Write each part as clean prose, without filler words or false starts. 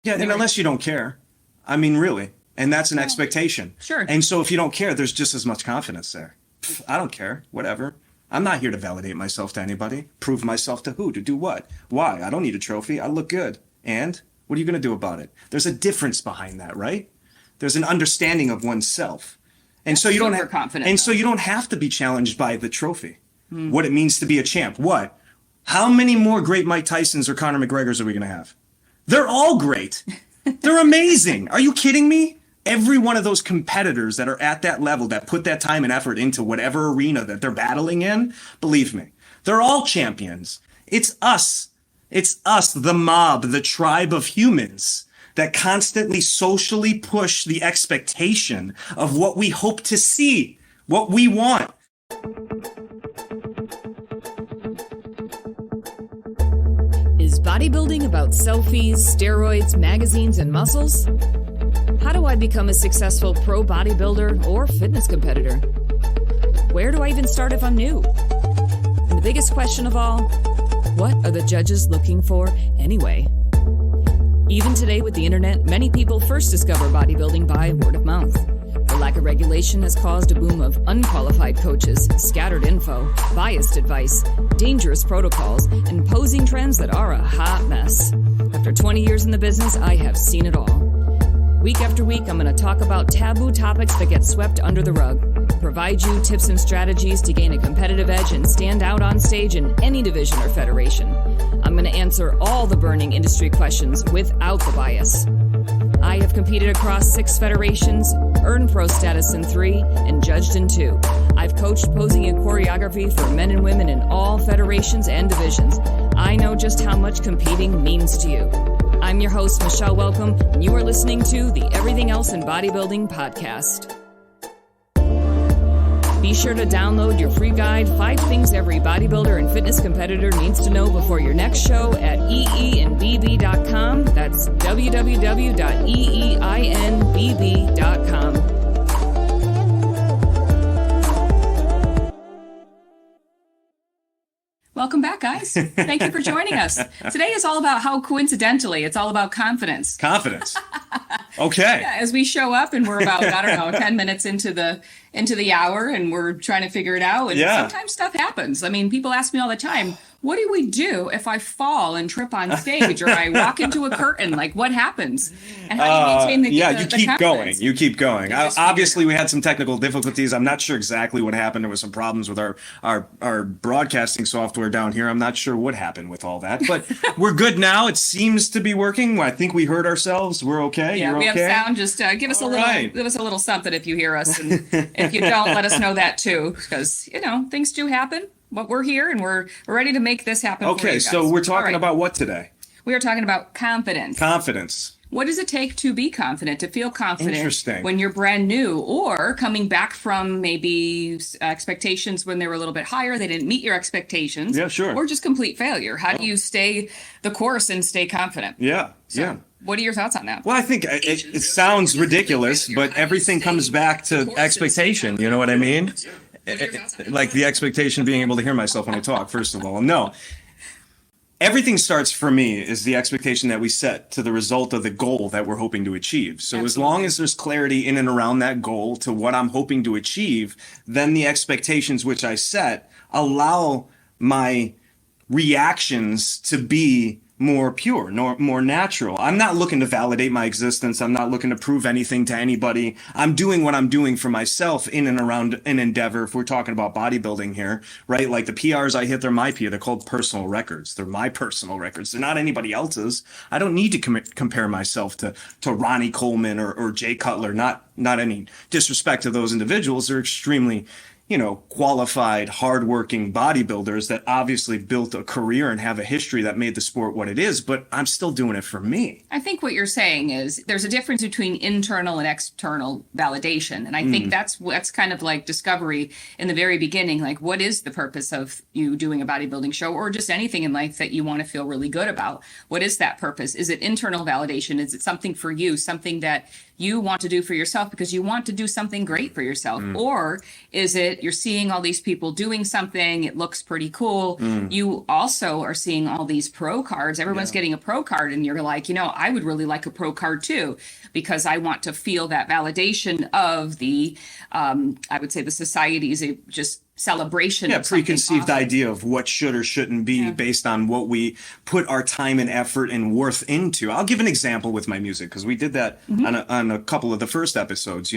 Yeah, and unless you don't care. I mean, really. And that's an expectation. Sure. And so if you don't care, there's just as much confidence there. I don't care. Whatever. I'm not here to validate myself to anybody. Prove myself to who? To do what? Why? I don't need a trophy. I look good. And what are you going to do about it? There's a difference behind that, right? There's an understanding of oneself. And so you don't so you don't have to be challenged by the trophy. What it means to be a champ. What? How many more great Mike Tysons or Conor McGregors are we going to have? They're all great. They're amazing. Are you kidding me? Every one of those competitors that are at that level, that put that time and effort into whatever arena that they're battling in, believe me, they're all champions. It's us. It's us, the mob, the tribe of humans that constantly socially push the expectation of what we hope to see, what we want. Is bodybuilding about selfies, steroids, magazines, and muscles? How do I become a successful pro bodybuilder or fitness competitor? Where do I even start if I'm new? And the biggest question of all, what are the judges looking for anyway? Even today with the internet, many people first discover bodybuilding by word of mouth. The lack of regulation has caused a boom of unqualified coaches, scattered info, biased advice, dangerous protocols, and posing trends that are a hot mess. After 20 years in the business, I have seen it all. Week after week, I'm going to talk about taboo topics that get swept under the rug, provide you tips and strategies to gain a competitive edge and stand out on stage in any division or federation. I'm going to answer all the burning industry questions without the bias. I have competed across 6 federations, earned pro status in 3, and judged in 2. I've coached posing and choreography for men and women in all federations and divisions. I know just how much competing means to you. I'm your host, Michele Welcome, and you are listening to the Everything Else in Bodybuilding podcast. Be sure to download your free guide, 5 Things Every Bodybuilder and Fitness Competitor Needs to Know Before Your Next Show at eeinbb.com. That's www.eeinbb.com. Welcome back, guys. Thank you for joining us. Today is all about how, coincidentally, it's all about confidence. Confidence. Okay. Yeah, as we show up and we're about, 10 minutes into the hour and we're trying to figure it out. And sometimes stuff happens. I mean, people ask me all the time, what do we do if I fall and trip on stage or I walk into a curtain? Like, what happens? And how do you maintain the you keep confidence? going. You keep going. Obviously, we had some technical difficulties. I'm not sure exactly what happened. There was some problems with our broadcasting software down here. I'm not sure what happened with all that, but we're good now. It seems to be working. I think we heard ourselves. We're okay. Yeah, we have sound. Just give us a little something if you hear us, and if you don't, let us know that too, because things do happen. But we're here and we're ready to make this happen. Okay, so we're talking about what today? We are talking about confidence. Confidence. What does it take to be confident, to feel confident Interesting. When you're brand new or coming back from maybe expectations when they were a little bit higher, they didn't meet your expectations. Yeah, sure. Or just complete failure. How do you stay the course and stay confident? Yeah, What are your thoughts on that? Well, I think it sounds ridiculous, but everything comes back to expectation. You know what I mean? Like the expectation of being able to hear myself when I talk, first of all. No. Everything starts for me is the expectation that we set to the result of the goal that we're hoping to achieve. So As long as there's clarity in and around that goal to what I'm hoping to achieve, then the expectations which I set allow my reactions to be more pure, more natural. I'm not looking to validate my existence. I'm not looking to prove anything to anybody. I'm doing what I'm doing for myself in and around an endeavor. If we're talking about bodybuilding here, right? Like the PRs I hit, they're my PR. They're called personal records. They're my personal records. They're not anybody else's. I don't need to compare myself to Ronnie Coleman or Jay Cutler. Not any disrespect to those individuals. They're extremely qualified, hardworking bodybuilders that obviously built a career and have a history that made the sport what it is, but I'm still doing it for me. I think what you're saying is there's a difference between internal and external validation. And I think that's kind of like discovery in the very beginning. Like, what is the purpose of you doing a bodybuilding show or just anything in life that you want to feel really good about? What is that purpose? Is it internal validation? Is it something for you, something that you want to do for yourself because you want to do something great for yourself? Or is it it. You're seeing all these people doing something. It looks pretty cool. You also are seeing all these pro cards. Everyone's getting a pro card, and you're like, I would really like a pro card too, because I want to feel that validation of the, I would say, the society's just celebration. Yeah, preconceived idea of what should or shouldn't be based on what we put our time and effort and worth into. I'll give an example with my music, because we did that on a couple of the first episodes.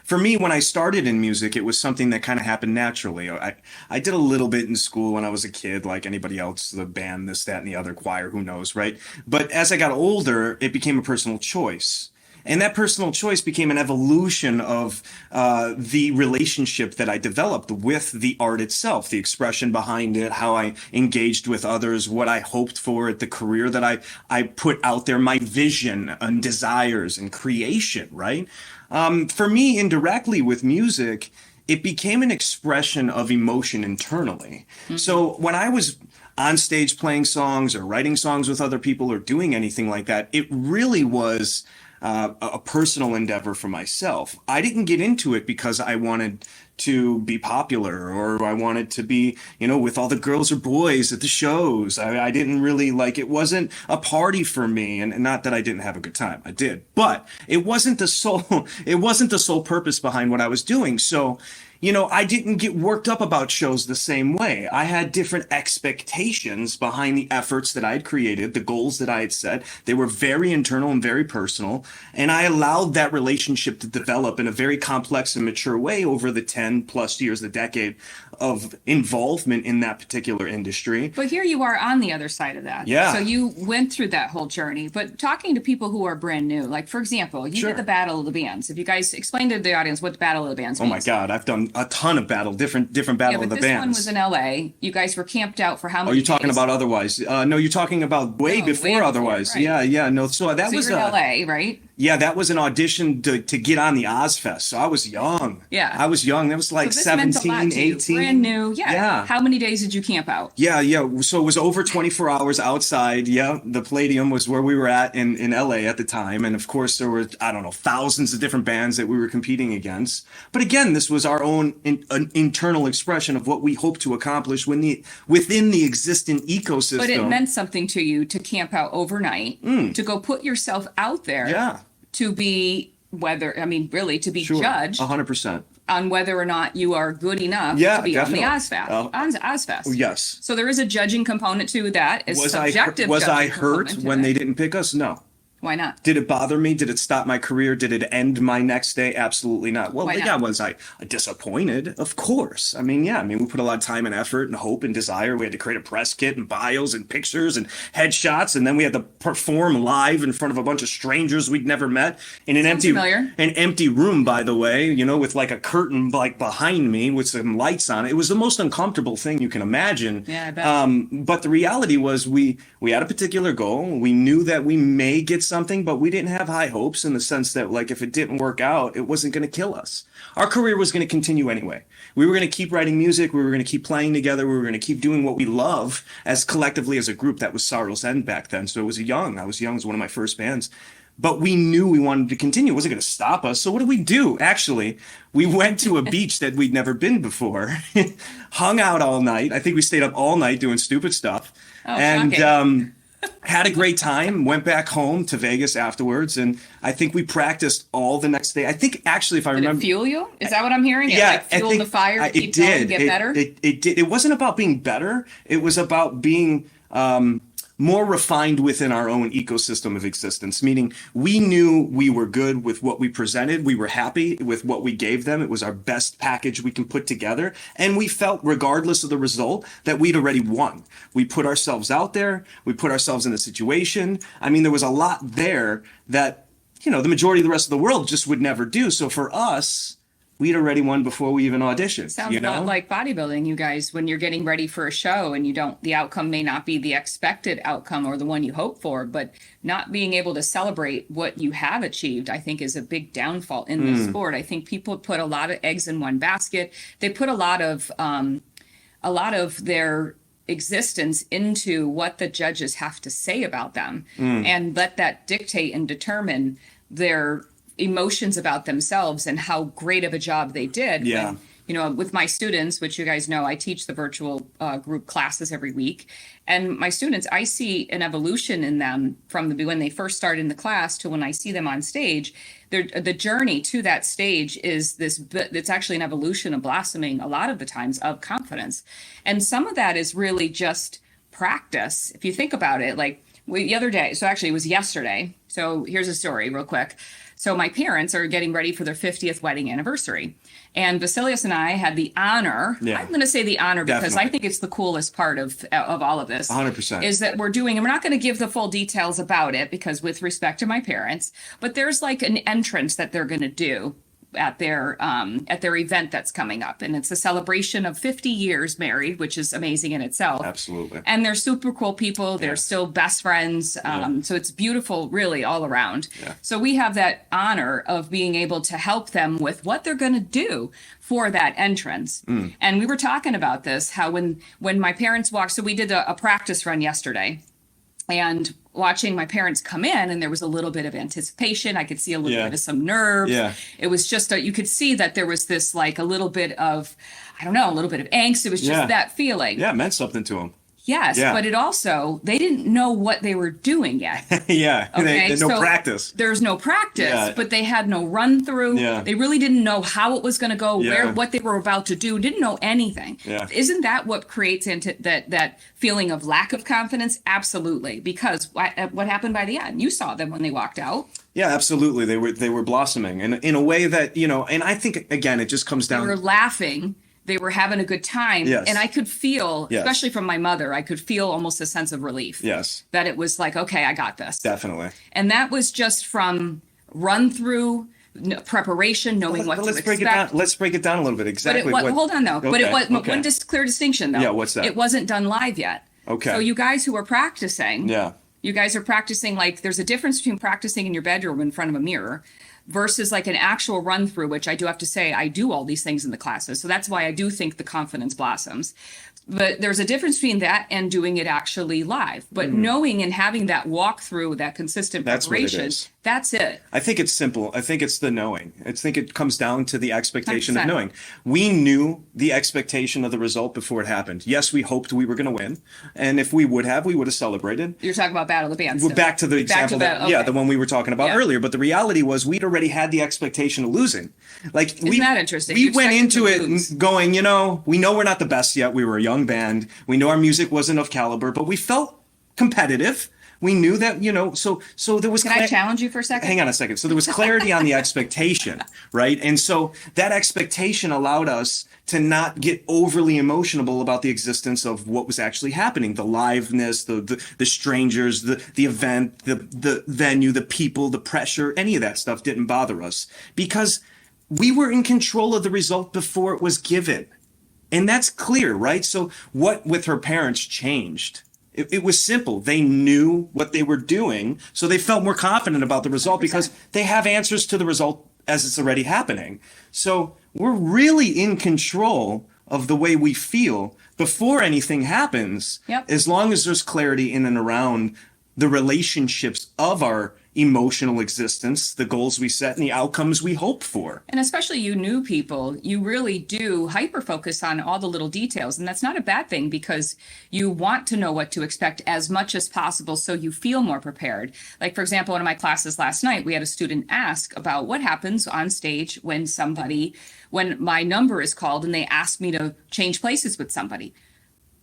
For me, when I started in music, it was something that kind of happened naturally. I did a little bit in school when I was a kid, like anybody else, the band, this, that, and the other, choir, who knows, right? But as I got older, it became a personal choice. And that personal choice became an evolution of the relationship that I developed with the art itself, the expression behind it, how I engaged with others, what I hoped for, the career that I put out there, my vision and desires and creation, right? For me, indirectly with music, it became an expression of emotion internally. So when I was on stage playing songs or writing songs with other people or doing anything like that, it really was a personal endeavor for myself. I didn't get into it because I wanted to be popular or I wanted to be, with all the girls or boys at the shows. I didn't really it wasn't a party for me. And not that I didn't have a good time. I did, but it wasn't the sole purpose behind what I was doing. So, I didn't get worked up about shows the same way. I had different expectations behind the efforts that I had created, the goals that I had set. They were very internal and very personal. And I allowed that relationship to develop in a very complex and mature way over the 10 plus years, the decade of involvement in that particular industry. But here you are on the other side of that. Yeah. So you went through that whole journey, but talking to people who are brand new, like for example, you did the Battle of the Bands. If you guys explain to the audience what the Battle of the Bands means. Oh my God, I've done a ton of different Battle of the Bands. This one was in LA. You guys were camped out for how many days? Are you talking days? about Otherwise? No, you're talking about way before Otherwise. Right. Yeah. No, so that was in LA, right? Yeah, that was an audition to get on the Ozzfest. So I was young. Yeah. I was young. That was like 17, 18. Brand new. Yeah. How many days did you camp out? Yeah. So it was over 24 hours outside. Yeah. The Palladium was where we were at in LA at the time. And of course, there were, thousands of different bands that we were competing against. But again, this was our own internal expression of what we hoped to accomplish within the existing ecosystem. But it meant something to you to camp out overnight, to go put yourself out there. Yeah. To be to be judged 100% on whether or not you are good enough to be definitely. on the Ozzfest. Yes. So there is a judging component to that. Was I hurt when they didn't pick us? No. Why not? Did it bother me? Did it stop my career? Did it end my next day? Absolutely not. Well, was I disappointed? Of course. We put a lot of time and effort and hope and desire. We had to create a press kit and bios and pictures and headshots, and then we had to perform live in front of a bunch of strangers we'd never met in an empty room, by the way, with like a curtain behind me with some lights on it. It was the most uncomfortable thing you can imagine. Yeah, I bet. But the reality was we had a particular goal. We knew that we may get something, but we didn't have high hopes in the sense that if it didn't work out, it wasn't going to kill us. Our career was going to continue anyway. We were going to keep writing music. We were going to keep playing together. We were going to keep doing what we love as collectively as a group. That was Sorrow's End back then. So I was young. It was one of my first bands. But we knew we wanted to continue. It wasn't going to stop us. So what did we do? Actually, we went to a beach that we'd never been before, hung out all night. I think we stayed up all night doing stupid stuff. Had a great time, went back home to Vegas afterwards, and I think we practiced all the next day. I think actually, if I remember... Did it fuel you? Is that what I'm hearing? Yeah. Fueled the fire to keep going and get better? It did. It wasn't about being better. It was about being more refined within our own ecosystem of existence, meaning we knew we were good with what we presented. We were happy with what we gave them. It was our best package we can put together. And we felt, regardless of the result, that we'd already won. We put ourselves out there. We put ourselves in a situation. There was a lot there that, the majority of the rest of the world just would never do. So for us, we'd already won before we even auditioned. Sounds a lot like bodybuilding, you guys, when you're getting ready for a show and the outcome may not be the expected outcome or the one you hope for, but not being able to celebrate what you have achieved, I think is a big downfall in the sport. I think people put a lot of eggs in one basket. They put a lot of their existence into what the judges have to say about them and let that dictate and determine their emotions about themselves and how great of a job they did. Yeah. with my students, which you guys know, I teach the virtual group classes every week. And my students, I see an evolution in them from when they first start in the class to when I see them on stage. The journey to that stage is it's actually an evolution of blossoming a lot of the times of confidence. And some of that is really just practice. If you think about it, like the other day, so actually it was yesterday. So here's a story real quick. So my parents are getting ready for their 50th wedding anniversary. And Vassilios and I had the honor, I'm going to say the honor because Definitely. I think it's the coolest part of all of this. 100%. Is that we're doing, and we're not going to give the full details about it because with respect to my parents, but there's like an entrance that they're going to do at their event that's coming up. And it's a celebration of 50 years married, which is amazing in itself. Absolutely. And they're super cool people. They're still best friends. So it's beautiful, really, all around. Yeah. So we have that honor of being able to help them with what they're going to do for that entrance. And we were talking about this, how when my parents walked, so we did a practice run yesterday. And watching my parents come in, and there was a little bit of anticipation. I could see a little bit of some nerves. Yeah. It was just, you could see that there was this, like, a little bit of, I don't know, a little bit of angst. It was just that feeling. Yeah, it meant something to them. Yes, but it also, they didn't know what they were doing yet. Okay? No practice. There's no practice, but they had no run through. Yeah. They really didn't know how it was going to go, what they were about to do, didn't know anything. Yeah. Isn't that what creates that feeling of lack of confidence? Absolutely. Because what happened by the end? You saw them when they walked out. Yeah, absolutely. They were blossoming in a way that, and I think, again, it just comes down. They were laughing. They were having a good time. Yes. And I could feel, especially from my mother, I could feel almost a sense of relief. Yes. That it was like, okay, I got this. Definitely. And that was just from run through, preparation, knowing what to expect. Let's break it down a little bit. Exactly. Hold on, though. Okay. But it was one clear distinction, though. Yeah, what's that? It wasn't done live yet. Okay. So you guys who are practicing, you guys are practicing, like, there's a difference between practicing in your bedroom in front of a mirror versus like an actual run through, which I do have to say, I do all these things in the classes. So that's why I do think the confidence blossoms. But there's a difference between that and doing it actually live. But knowing and having that walkthrough, that consistent preparation, that's it. I think it's simple. I think it's the knowing. I think it comes down to the expectation 100%. of knowing. We knew the expectation of the result before it happened. Yes, we hoped we were going to win. And if we would have celebrated. You're talking about Battle of the Bands. We're back to the example the one we were talking about earlier. But the reality was we'd already had the expectation of losing. Like, Isn't that interesting? We went into it going, we know we're not the best yet. We were a young band. We know our music wasn't of caliber, but we felt competitive. We knew that, so there was... Can I challenge you for a second? Hang on a second. So there was clarity on the expectation, right? And so that expectation allowed us to not get overly emotional about the existence of what was actually happening. The liveness, the strangers, the event, the venue, the people, the pressure, any of that stuff didn't bother us because we were in control of the result before it was given. And that's clear, right? So what with her parents changed? It was simple. They knew what they were doing, so they felt more confident about the result 100%. because they have answers to the result as it's already happening. So we're really in control of the way we feel before anything happens, as long as there's clarity in and around the relationships of our emotional existence, the goals we set, and the outcomes we hope for. And especially you new people, you really do hyper focus on all the little details. And that's not a bad thing because you want to know what to expect as much as possible so you feel more prepared. Like, for example, one of my classes last night, we had a student ask about what happens on stage when my number is called and they ask me to change places with somebody.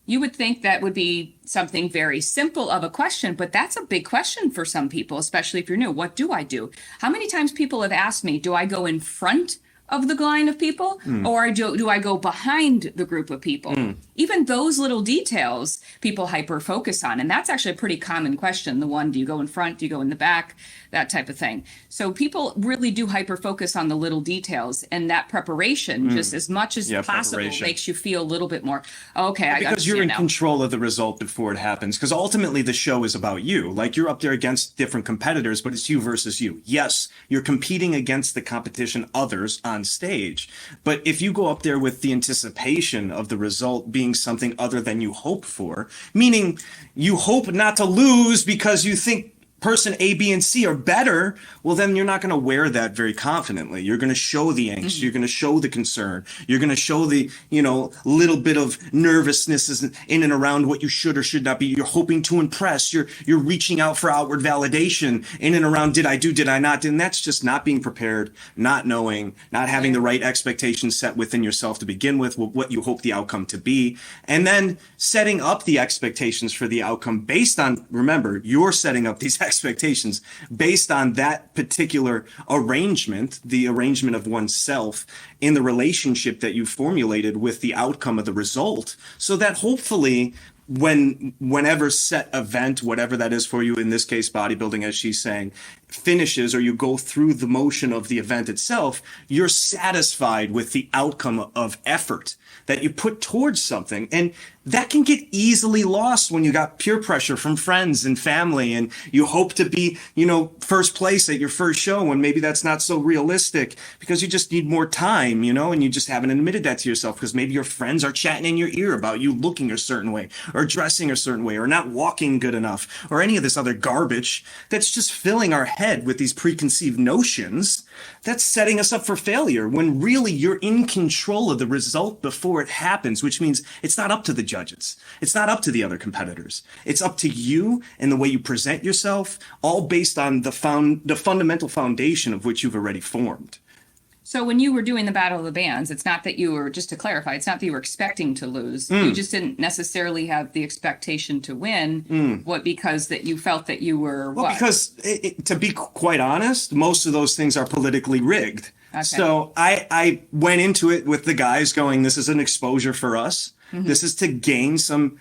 You would think that would be something very simple of a question, but that's a big question for some people, especially if you're new. What do I do? How many times people have asked me, do I go in front of the line of people or do I go behind the group of people? Even those little details people hyper focus on. And that's actually a pretty common question. The one, do you go in front? Do you go in the back? That type of thing. So people really do hyper focus on the little details, and that preparation, just as much as possible, makes you feel a little bit more, okay, I because you're in control of the result before it happens. Because ultimately the show is about you. Like, you're up there against different competitors, but it's you versus you. Yes, you're competing against the competition, others on stage. But if you go up there with the anticipation of the result being something other than you hope for, meaning you hope not to lose because you think person A, B, and C are better, well, then you're not going to wear that very confidently. You're going to show the angst. You're going to show the concern. You're going to show the, little bit of nervousness in and around what you should or should not be. You're hoping to impress. You're reaching out for outward validation in and around, did I do, did I not? And that's just not being prepared, not knowing, not having the right expectations set within yourself to begin with, what you hope the outcome to be. And then setting up the expectations for the outcome based on, remember, you're setting up these expectations based on that particular arrangement, the arrangement of oneself in the relationship that you formulated with the outcome of the result, so that hopefully whenever set event, whatever that is for you, in this case bodybuilding, as she's saying, finishes, or you go through the motion of the event itself, you're satisfied with the outcome of effort that you put towards something. And that can get easily lost when you got peer pressure from friends and family, and you hope to be, first place at your first show, and maybe that's not so realistic because you just need more time, and you just haven't admitted that to yourself because maybe your friends are chatting in your ear about you looking a certain way or dressing a certain way or not walking good enough or any of this other garbage that's just filling our head with these preconceived notions. That's setting us up for failure when really you're in control of the result before it happens, which means it's not up to the judges. It's not up to the other competitors. It's up to you and the way you present yourself, all based on the fundamental foundation of which you've already formed. So when you were doing the Battle of the Bands, it's not that you were, just to clarify, it's not that you were expecting to lose. You just didn't necessarily have the expectation to win. Because that you felt that you were Well, because to be quite honest, most of those things are politically rigged. Okay. So I went into it with the guys going, this is an exposure for us. This is to gain some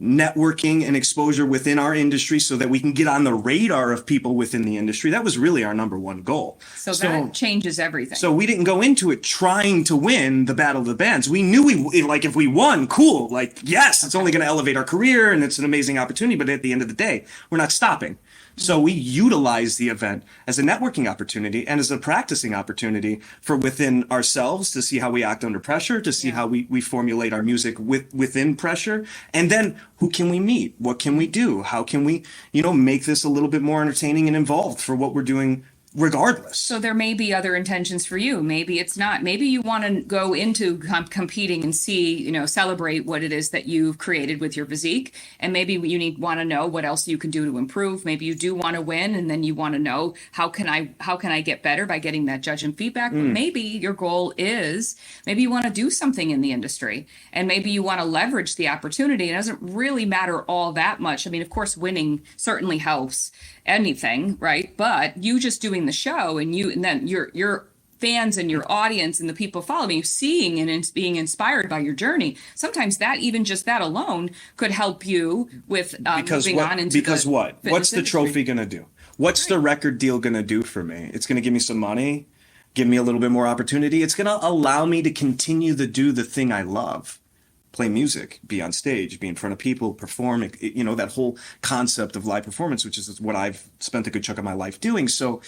networking and exposure within our industry so that we can get on the radar of people within the industry. That was really our number one goal. So that changes everything. So we didn't go into it trying to win the Battle of the Bands. We knew if we won, cool. Yes, it's only going to elevate our career and it's an amazing opportunity. But at the end of the day, we're not stopping. So we utilize the event as a networking opportunity and as a practicing opportunity for within ourselves to see how we act under pressure, to see how we formulate our music within pressure. And then who can we meet? What can we do? How can we, make this a little bit more entertaining and involved for what we're doing regardless? So there may be other intentions for you. Maybe it's not. Maybe you want to go into competing and see, celebrate what it is that you've created with your physique. And maybe you want to know what else you can do to improve. Maybe you do want to win, and then you want to know how can I get better by getting that judge and feedback. But maybe your goal is, maybe you want to do something in the industry, and maybe you want to leverage the opportunity. It doesn't really matter all that much. I mean, of course, winning certainly helps anything, right? But you just doing the show, and then your fans and your audience and the people following you seeing and being inspired by your journey, sometimes that, even just that alone, could help you with moving on into what's the trophy going to do? What's the record deal going to do for me? It's going to give me some money, give me a little bit more opportunity. It's going to allow me to continue to do the thing I love. Play music, be on stage, be in front of people, perform, that whole concept of live performance, which is what I've spent a good chunk of my life doing. So,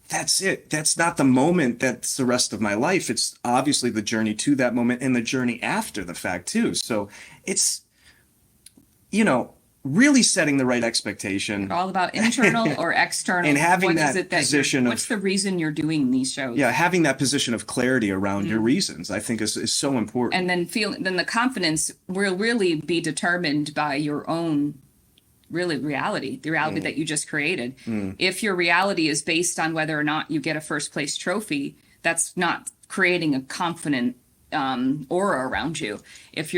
that's it. That's not the moment. That's the rest of my life. It's obviously the journey to that moment and the journey after the fact too. So it's, really setting the right expectation. All about internal or external. And having that position what's the reason you're doing these shows? Yeah, having that position of clarity around your reasons, I think is so important. And then the confidence will really be determined by your own reality, the reality that you just created. If your reality is based on whether or not you get a first place trophy, that's not creating a confident aura around you. If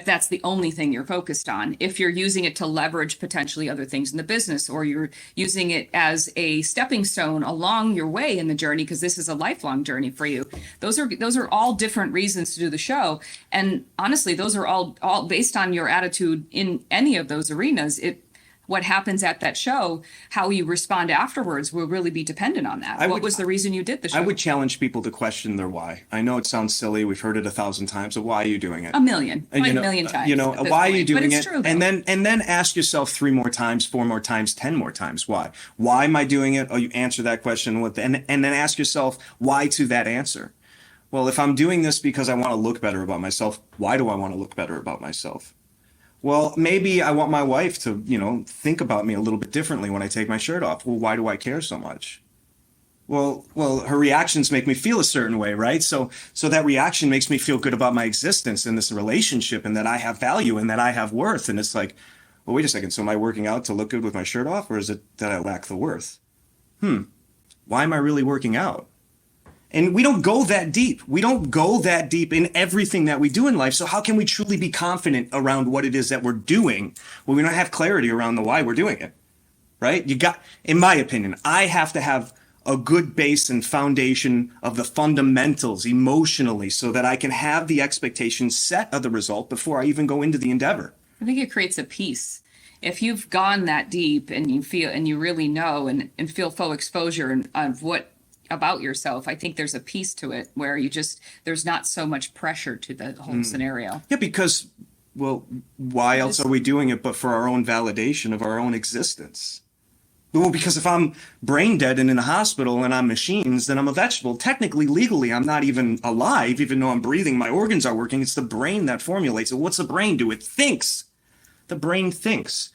that's the only thing you're focused on, if you're using it to leverage potentially other things in the business, or you're using it as a stepping stone along your way in the journey, because this is a lifelong journey for you. Those are all different reasons to do the show. And honestly, those are all based on your attitude in any of those arenas. What happens at that show, how you respond afterwards, will really be dependent on that. What was the reason you did the show? I would challenge people to question their why. I know it sounds silly. We've heard it 1,000 times. But why are you doing it? A million times. Why are you doing it? True, and then ask yourself 3 more times, 4 more times, 10 more times. Why? Why am I doing it? Oh, you answer that question and then ask yourself why to that answer. Well, if I'm doing this because I want to look better about myself, why do I want to look better about myself? Well, maybe I want my wife to, think about me a little bit differently when I take my shirt off. Well, why do I care so much? Well, her reactions make me feel a certain way, right? So that reaction makes me feel good about my existence in this relationship, and that I have value and that I have worth. And it's like, well, wait a second. So am I working out to look good with my shirt off, or is it that I lack the worth? Why am I really working out? And we don't go that deep. We don't go that deep in everything that we do in life. So how can we truly be confident around what it is that we're doing when we don't have clarity around the why we're doing it, right? In my opinion, I have to have a good base and foundation of the fundamentals emotionally so that I can have the expectations set of the result before I even go into the endeavor. I think it creates a peace. If you've gone that deep and you feel and you really know and feel full exposure of what about yourself, I think there's a piece to it where there's not so much pressure to the whole scenario. Yeah, because, well, why else are we doing it but for our own validation of our own existence? Well, because if I'm brain dead and in a hospital and I'm machines, then I'm a vegetable. Technically, legally, I'm not even alive, even though I'm breathing. My organs are working. It's the brain that formulates it. What's the brain do? It thinks. The brain thinks.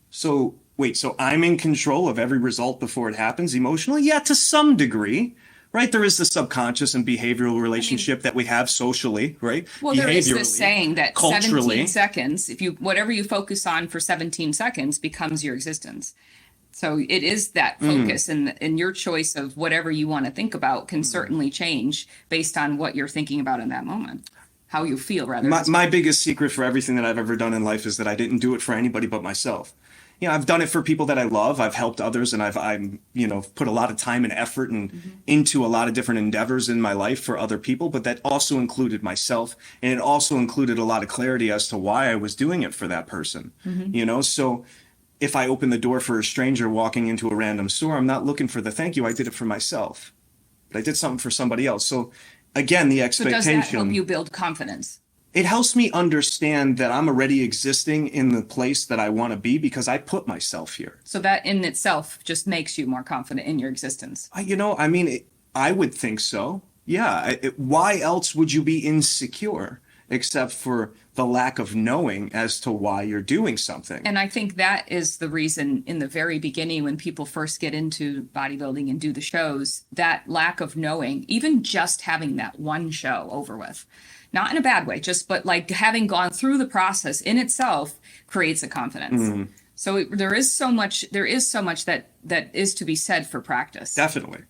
So, wait, so I'm in control of every result before it happens emotionally? Yeah, to some degree, right? There is the subconscious and behavioral relationship that we have socially, right? Well, there is this saying that culturally, 17 seconds, whatever you focus on for 17 seconds becomes your existence. So it is that focus, and your choice of whatever you want to think about can certainly change based on what you're thinking about in that moment, how you feel, rather. My biggest secret for everything that I've ever done in life is that I didn't do it for anybody but myself. I've done it for people that I love. I've helped others, and I've put a lot of time and effort into a lot of different endeavors in my life for other people, but that also included myself, and it also included a lot of clarity as to why I was doing it for that person. So if I open the door for a stranger walking into a random store, I'm not looking for the thank you. I did it for myself. But I did something for somebody else. So again, the expectation. So does that help you build confidence? It helps me understand that I'm already existing in the place that I want to be because I put myself here. So that in itself just makes you more confident in your existence. I would think so. Yeah. Why else would you be insecure except for the lack of knowing as to why you're doing something? And I think that is the reason in the very beginning when people first get into bodybuilding and do the shows, that lack of knowing, even just having that one show over with, not in a bad way, but like having gone through the process in itself creates a confidence. So there is so much that is to be said for practice. Definitely.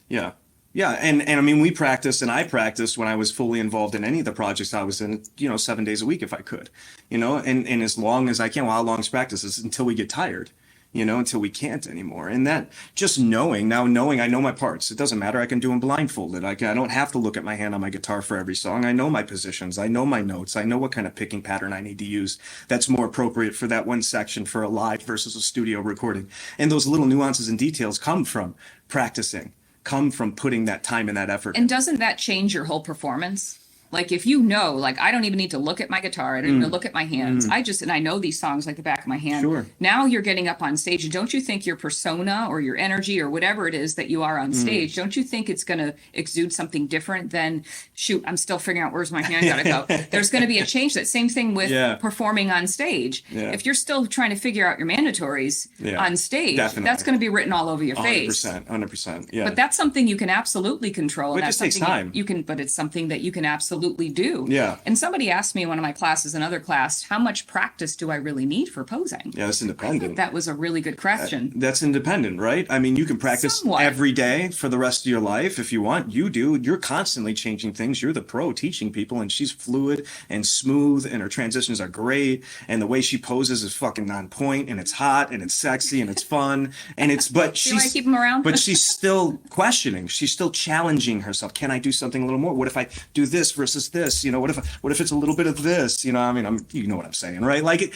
Yeah. Yeah, and I mean, we practiced, and I practiced when I was fully involved in any of the projects I was in, 7 days a week if I could, and as long as I can. Well, how long is practice? Is until we get tired, until we can't anymore. And that just knowing I know my parts. It doesn't matter. I can do them blindfolded. I don't have to look at my hand on my guitar for every song. I know my positions. I know my notes. I know what kind of picking pattern I need to use that's more appropriate for that one section for a live versus a studio recording. And those little nuances and details come from practicing. Come from putting that time and that effort. And doesn't that change your whole performance? Like if I don't even need to look at my guitar. I don't even look at my hands. And I know these songs like the back of my hand. Sure. Now you're getting up on stage, and don't you think your persona or your energy or whatever it is that you are on stage, don't you think it's going to exude something different than, shoot, I'm still figuring out where's my hand got to go. There's going to be a change. That same thing with performing on stage. Yeah. If you're still trying to figure out your mandatories on stage, that's going to be written all over your face. 100%. Yeah. But that's something you can absolutely control. But it just takes time. But it's something that you can absolutely do. Yeah. And somebody asked me in one of my classes, another class, how much practice do I really need for posing? Yeah, that's independent. That was a really good question. That's independent, right? I mean, you can practice every day for the rest of your life if you want. You do. You're constantly changing things. You're the pro teaching people, and she's fluid and smooth, and her transitions are great, and the way she poses is fucking on point, and it's hot, and it's sexy, and it's fun, and it's. But she's keep them around. But she's still questioning. She's still challenging herself. Can I do something a little more? What if I do this versus this? What if it's a little bit of this? You know what I'm saying, right? Like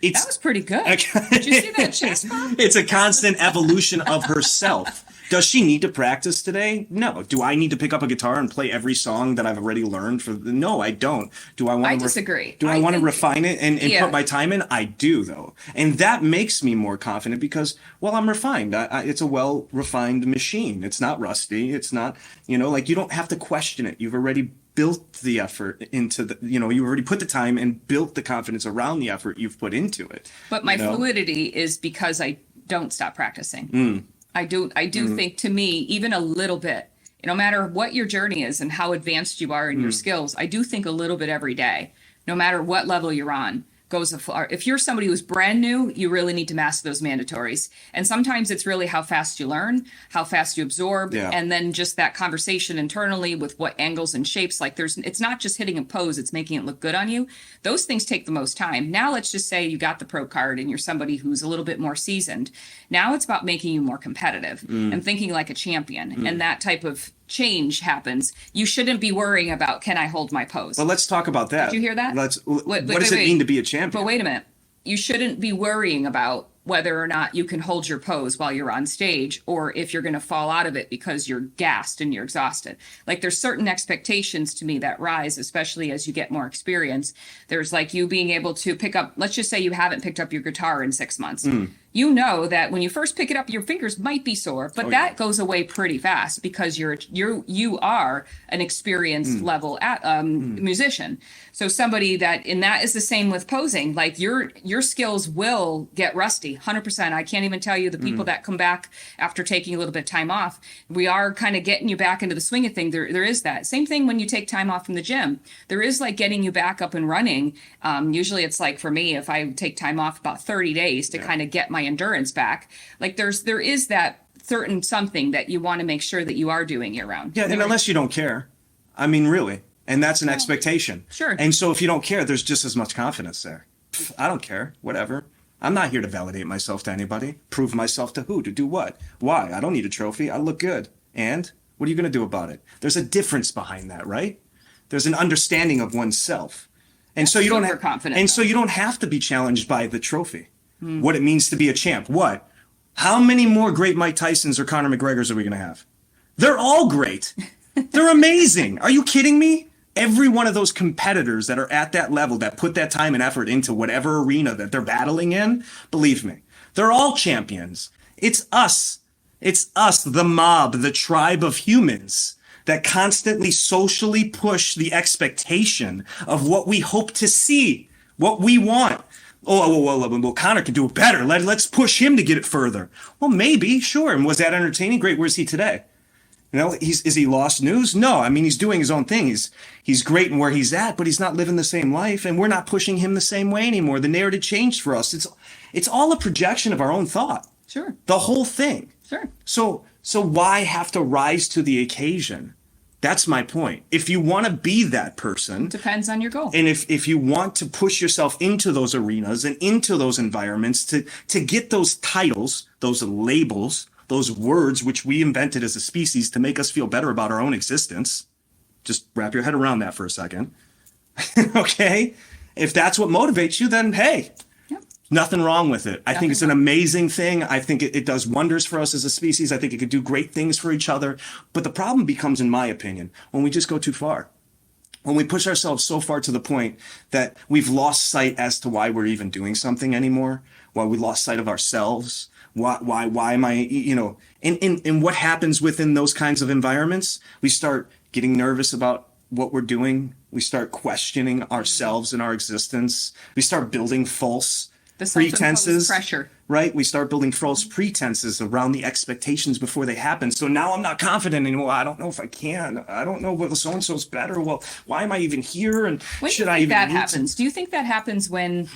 it's that was pretty good. Did you see that chest bump? It's a constant evolution of herself. Does she need to practice today? No. Do I need to pick up a guitar and play every song that I've already learned? No, I don't. Do I want to? I disagree. Do I want to think- refine it and put my time in? I do, though, and that makes me more confident because, well, I'm refined. It's a well-refined machine. It's not rusty. It's not, like you don't have to question it. You've already built the effort into the, you already put the time and built the confidence around the effort you've put into it. But my fluidity is because I don't stop practicing. I do think, to me, even a little bit, no matter what your journey is and how advanced you are in your skills, I do think a little bit every day, no matter what level you're on, goes far. If you're somebody who's brand new, you really need to master those mandatories. And sometimes it's really how fast you learn, how fast you absorb, and then just that conversation internally with what angles and shapes. Like it's not just hitting a pose, it's making it look good on you. Those things take the most time. Now let's just say you got the pro card and you're somebody who's a little bit more seasoned. Now it's about making you more competitive and thinking like a champion. And that type of change happens. You shouldn't be worrying about, can I hold my pose? Well, let's talk about that. Did you hear that? What does it mean to be a champion? But wait a minute. You shouldn't be worrying about whether or not you can hold your pose while you're on stage, or if you're going to fall out of it because you're gassed and you're exhausted. Like, there's certain expectations to me that rise, especially as you get more experience. There's like you being able to pick up, let's just say you haven't picked up your guitar in 6 months. You know that when you first pick it up, your fingers might be sore, but that goes away pretty fast because you are an experienced level musician. So somebody that is the same with posing. Like your skills will get rusty, 100%. I can't even tell you the people that come back after taking a little bit of time off. We are kind of getting you back into the swing of thing. There is that same thing when you take time off from the gym. There is like getting you back up and running. Usually it's like, for me, if I take time off about 30 days to kind of get my endurance back, like there is that certain something that you want to make sure that you are doing year round. Yeah, and unless you don't care, I mean, really, and that's an expectation. Sure. And so if you don't care, there's just as much confidence there. I don't care, whatever. I'm not here to validate myself to anybody. Prove myself to who? To do what? Why? I don't need a trophy. I look good. And what are you going to do about it? There's a difference behind that, right? There's an understanding of oneself. And so you don't have confident. And so you don't have to be challenged by the trophy. What it means to be a champ. What? How many more great Mike Tysons or Conor McGregors are we going to have? They're all great. They're amazing. Are you kidding me? Every one of those competitors that are at that level, that put that time and effort into whatever arena that they're battling in, believe me, they're all champions. It's us. It's us, the mob, the tribe of humans that constantly socially push the expectation of what we hope to see, what we want. Well, Conor can do it better. Let's push him to get it further. Well, maybe, sure. And was that entertaining? Great. Where's he today? Is he lost news? No. I mean, he's doing his own thing. He's great in where he's at, but he's not living the same life, and we're not pushing him the same way anymore. The narrative changed for us. It's all a projection of our own thought. Sure. The whole thing. Sure. So why have to rise to the occasion? That's my point. If you want to be that person, Depends on your goal. and if you want to push yourself into those arenas and into those environments to get those titles, those labels, those words which we invented as a species to make us feel better about our own existence, just wrap your head around that for a second. Okay? If that's what motivates you, then hey, nothing wrong with it. I think it's an amazing thing. I think it does wonders for us as a species. I think it could do great things for each other. But the problem becomes, in my opinion, when we just go too far. When we push ourselves so far to the point that we've lost sight as to why we're even doing something anymore, why we lost sight of ourselves, why am I, and what happens within those kinds of environments? We start getting nervous about what we're doing. We start questioning ourselves and our existence. We start building false pretenses, pressure. right? We start building false pretenses around the expectations before they happen. So now I'm not confident anymore. I don't know if I can. I don't know whether so-and-so's better. Well, why am I even here? And When should do you I think even that need happens? Do you think that happens when,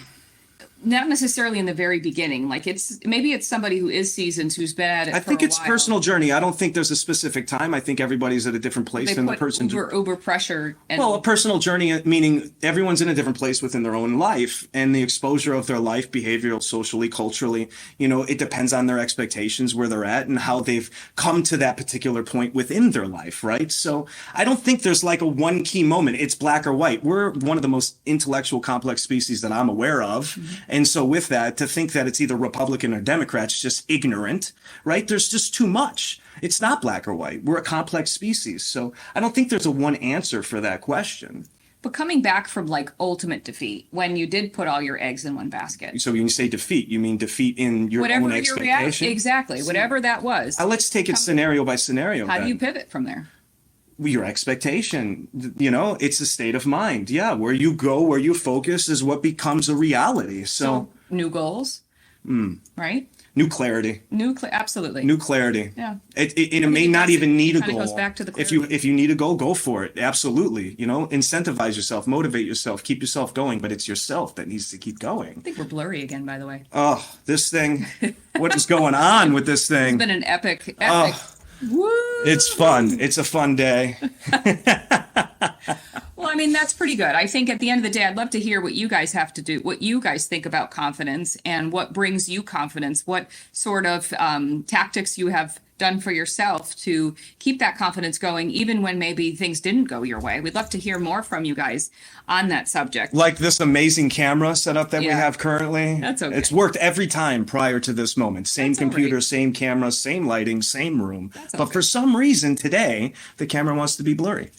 not necessarily in the very beginning, like maybe it's somebody who is seasoned, who's been at it I for think a it's while. personal journey. I don't think there's a specific time. I think everybody's at a different place They than the put person. uber pressure. And Well, a personal journey, meaning everyone's in a different place within their own life, and the exposure of their life, behavioral, socially, culturally, it depends on their expectations, where they're at, and how they've come to that particular point within their life, right? So I don't think there's like a one key moment. It's black or white. We're one of the most intellectual, complex species that I'm aware of, And so with that, to think that it's either Republican or Democrat is just ignorant, right? There's just too much. It's not black or white. We're a complex species. So I don't think there's a one answer for that question. But coming back from like ultimate defeat, when you did put all your eggs in one basket. So when you say defeat, you mean defeat in your Whatever own your expectation? exactly. Whatever that was. Let's take it scenario by scenario. How then. do you pivot from there? Your expectation, it's a state of mind. Yeah, where you go, where you focus is what becomes a reality. So new goals, right? New clarity. Absolutely. New clarity. Yeah. It may not even need a goal. Goes back to the if you need a goal, go for it. Absolutely. Incentivize yourself, motivate yourself, keep yourself going, but it's yourself that needs to keep going. I think we're blurry again, by the way. Oh, this thing. What is going on with this thing? It's been an epic. Woo! It's fun. It's a fun day. Well, I mean, that's pretty good. I think at the end of the day, I'd love to hear what you guys have to do, what you guys think about confidence and what brings you confidence, what sort of tactics you have done for yourself to keep that confidence going, even when maybe things didn't go your way. We'd love to hear more from you guys on that subject. Like this amazing camera setup that we have currently. That's okay. It's worked every time prior to this moment. Same computer, same camera, same lighting, same room. But for some reason today, the camera wants to be blurry.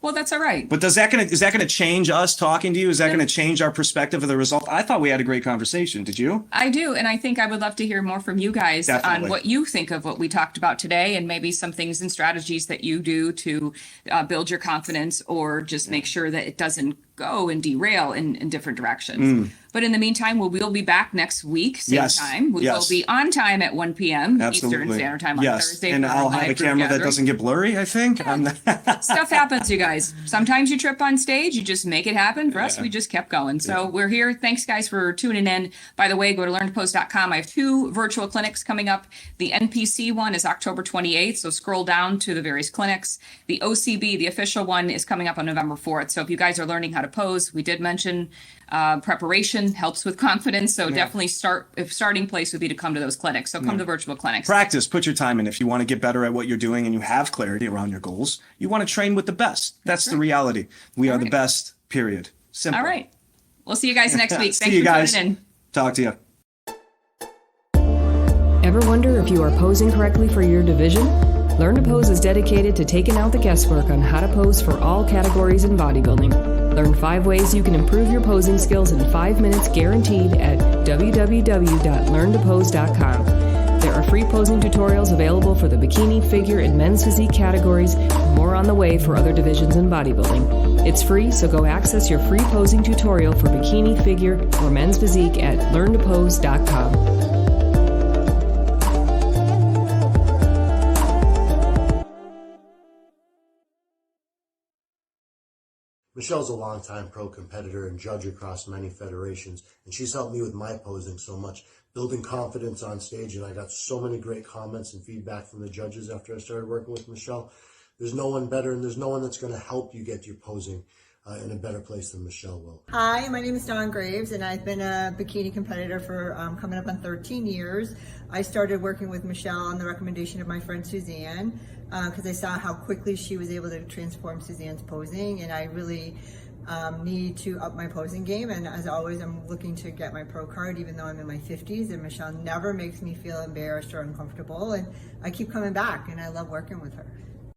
Well, that's all right. But is that gonna change us talking to you? Is that gonna change our perspective of the result? I thought we had a great conversation. Did you? I do, and I think I would love to hear more from you guys on what you think of what we talked about today, and maybe some things and strategies that you do to build your confidence, or just make sure that it doesn't go and derail in different directions. But in the meantime, we'll be back next week, same time. We will be on time at 1 p.m. Eastern Standard Time on Thursday. And I'll have a camera that doesn't get blurry, I think. Stuff happens, you guys. Sometimes you trip on stage, you just make it happen. For us, we just kept going. So we're here. Thanks, guys, for tuning in. By the way, go to learntopose.com. I have 2 virtual clinics coming up. The NPC one is October 28th, so scroll down to the various clinics. The OCB, the official one, is coming up on November 4th. So if you guys are learning how to pose, we did mention preparation helps with confidence. So definitely starting place would be to come to those clinics. So come to virtual clinics. Practice, put your time in. If you want to get better at what you're doing and you have clarity around your goals, you want to train with the best. That's the reality. We are the best, period. Simple. All right. We'll see you guys next week. Thanks for tuning in. Talk to you. Ever wonder if you are posing correctly for your division? Learn to Pose is dedicated to taking out the guesswork on how to pose for all categories in bodybuilding. Learn 5 ways you can improve your posing skills in 5 minutes guaranteed at www.learntopose.com. There are free posing tutorials available for the bikini, figure, and men's physique categories, and more on the way for other divisions in bodybuilding. It's free, so go access your free posing tutorial for bikini, figure, or men's physique at learntopose.com. Michelle's a longtime pro competitor and judge across many federations, and she's helped me with my posing so much, building confidence on stage, and I got so many great comments and feedback from the judges after I started working with Michelle. There's no one better, and there's no one that's going to help you get your posing in a better place than Michelle will. Hi, my name is Dawn Graves, and I've been a bikini competitor for coming up on 13 years. I started working with Michelle on the recommendation of my friend Suzanne, because I saw how quickly she was able to transform Suzanne's posing, and I really need to up my posing game. And as always, I'm looking to get my pro card, even though I'm in my 50s, and Michelle never makes me feel embarrassed or uncomfortable, and I keep coming back, and I love working with her.